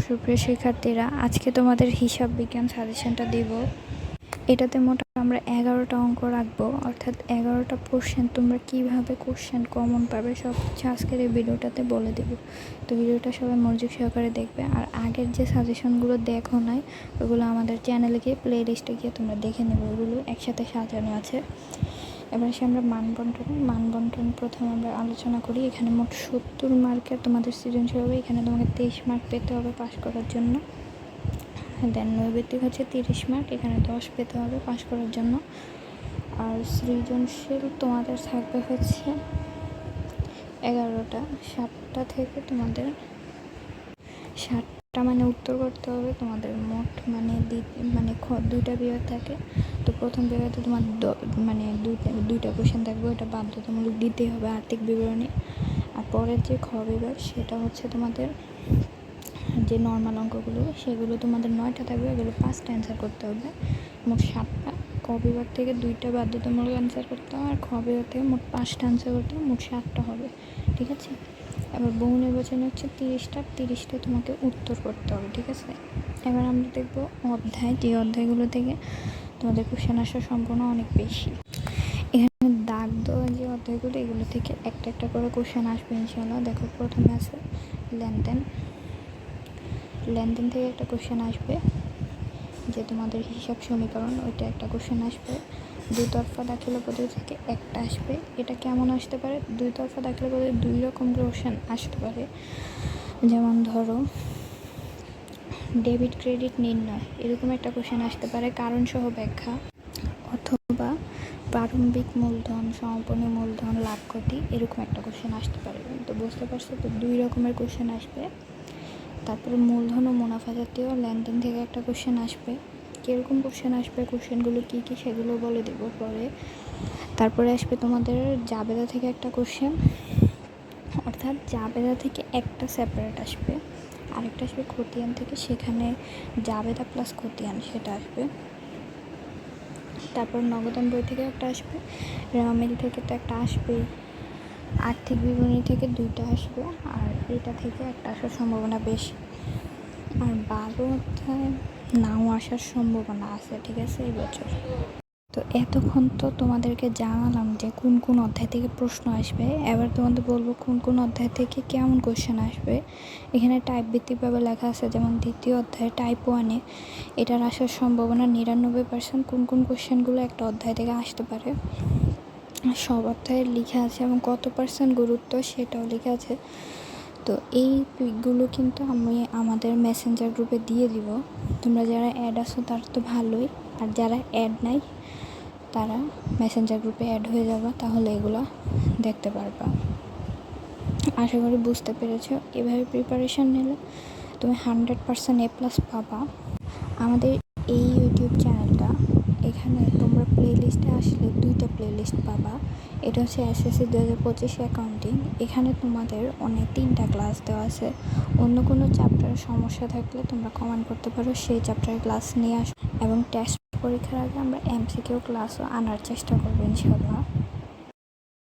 সুপ্রিয় শিক্ষার্থীরা, আজকে তোমাদের হিসাব বিজ্ঞান সাজেশনটা দিব। এটাতে মোট আমরা 11টা অঙ্ক রাখবো, অর্থাৎ 11টা কোশ্চেন। তোমরা কিভাবে কোশ্চেন কমন পাবে সব কিছু আজকের এই ভিডিওটাতে বলে দেব। তো ভিডিওটা সবাই মনোযোগ সহকারে দেখবে। আর আগের যে সাজেশনগুলো দেখো নাই, ওগুলো আমাদের চ্যানেলে গিয়ে প্লে লিস্টে গিয়ে তোমরা দেখে নেবে, ওগুলো একসাথে সাজানো আছে। এবার সে আমরা মানবন্টন প্রথমে আমরা আলোচনা করি। এখানে মোট 70 মার্কের তোমাদের সৃজনশীল হবে। এখানে তোমাকে 23 মার্ক পেতে হবে পাস করার জন্য। দেন নৈবেদিক হচ্ছে 30 মার্ক, এখানে 10 পেতে হবে পাস করার জন্য। আর সৃজনশীল তোমাদের থাকবে হচ্ছে 11টা, 7টা থেকে তোমাদের 7টা মানে উত্তর করতে হবে তোমাদের। মোট মানে 2টা বিভাগ থাকে। তো প্রথম বিভাগে তোমার দুইটা কোশ্চেন থাকবে, ওটা বাধ্যতামূলক দিতেই হবে, আর্থিক বিবরণী। আর পরের যে খ বিভাগ, সেটা হচ্ছে তোমাদের যে নর্মাল অঙ্কগুলো, সেগুলো তোমাদের 9টা থাকবে, এগুলো 5টা অ্যান্সার করতে হবে, মোট 7টা। ক বিভাগ থেকে 2টা বাধ্যতামূলক অ্যান্সার করতে হবে, আর খ বিভাগ থেকে মোট 5টা অ্যান্সার করতে হবে, মোট 7টা হবে। ঠিক আছে। এবার বহু নির্বাচনে হচ্ছে 30টা তোমাকে উত্তর করতে হবে। ঠিক আছে। এবার আমরা দেখবো অধ্যায়, যে অধ্যায়গুলো থেকে তোমাদের কোশ্চেন আসার সম্ভাবনা অনেক বেশি। এখানে দাগ দেওয়া যে অধ্যায়গুলো, এগুলো থেকে একটা করে কোশ্চেন আসবে ইনশাল্লাহ। দেখো, প্রথমে আছে লেনদেন থেকে একটা কোশ্চেন আসবে, যে তোমাদের হিসাব সমীকরণ, ওইটা একটা কোশ্চেন আসবে। দুতরফা দাখিল পদ্ধতি থেকে একটা আসবে। এটা কেমন আসতে পারে? দুতরফা দাখিল পদ্ধতি 2 রকম কোশ্চেন আসতে পারে। যেমন ধরো ডেবিট ক্রেডিট নির্ণয়, এরকম একটা কোশ্চেন আসতে পারে, কারণ সহ ব্যাখ্যা। অথবা প্রারম্ভিক মূলধন, সমাপনী মূলধন, লাভ ক্ষতি, এরকম একটা কোশ্চেন আসতে পারে। তো বুঝতে পারছো তো, 2 রকমের কোশ্চেন আসবে। তারপরে মূলধন ও মুনাফা জাতীয় লেনদেন থেকে একটা কোশ্চেন আসবে। কীরকম কোশ্চেন আসবে, কোশ্চেনগুলো কী কী সেগুলো বলে দেব পরে। তারপরে আসবে তোমাদের জাবেদা থেকে একটা কোশ্চেন, অর্থাৎ জাবেদা থেকে একটা সেপারেট আসবে। আরেকটা আসবে খতিয়ান থেকে, সেখানে জাবেদা প্লাস খতিয়ান সেটা আসবে। তারপর নগদান বই থেকে একটা আসবে, রেওয়ামিল থেকে তো একটা আসবেই, আর্থিক বিবরণী থেকে 2টা আসবে, আর এটা থেকে একটা আসার সম্ভাবনা বেশি। আর 12 অধ্যায় নাও আসার সম্ভাবনা আছে। ঠিক আছে, এই বছর। তো এতক্ষণ তো তোমাদেরকে জানালাম যে কোন কোন অধ্যায় থেকে প্রশ্ন আসবে। এবার তোমাদের বলবো কোন অধ্যায় থেকে কেমন কোশ্চেন আসবে। এখানে টাইপ ভিত্তিকভাবে লেখা আছে, যেমন দ্বিতীয় অধ্যায় টাইপ 1-এ এটার আসার সম্ভাবনা 99%। কোন কোশ্চেনগুলো একটা অধ্যায় থেকে আসতে পারে সব অধ্যায়ে লেখা আছে, এবং কত % গুরুত্ব সেটাও লেখা আছে। তো এই পিকগুলো কিন্তু আমি আমাদের মেসেঞ্জার গ্রুপে দিয়ে দিব। তোমরা যারা অ্যাড আছো তারা তো ভালোই, আর যারা অ্যাড নাই তারা মেসেঞ্জার গ্রুপে অ্যাড হয়ে যাবে, তাহলে এগুলো দেখতে পারবা। আশা করি বুঝতে পেরেছো। এভাবে প্রিপারেশান নিলে তুমি 100% A+ পাবা। আমাদের এই ইউটিউব চ্যানেলটা, এখানে তোমরা প্লে লিস্টে আসলে 2টা প্লে লিস্ট পাবা। এটা হচ্ছে SSC 2025 অ্যাকাউন্টিং। এখানে তোমাদের 3টা ক্লাস দেওয়া আছে। অন্য কোনো চ্যাপ্টারের সমস্যা থাকলে তোমরা কমেন্ট করতে পারো, সেই চ্যাপ্টারের ক্লাস নিয়ে আসো। এবং টেস্ট পরীক্ষার আগে আমরা MCQ ক্লাসও আনার চেষ্টা করবো ইনশাআল্লাহ।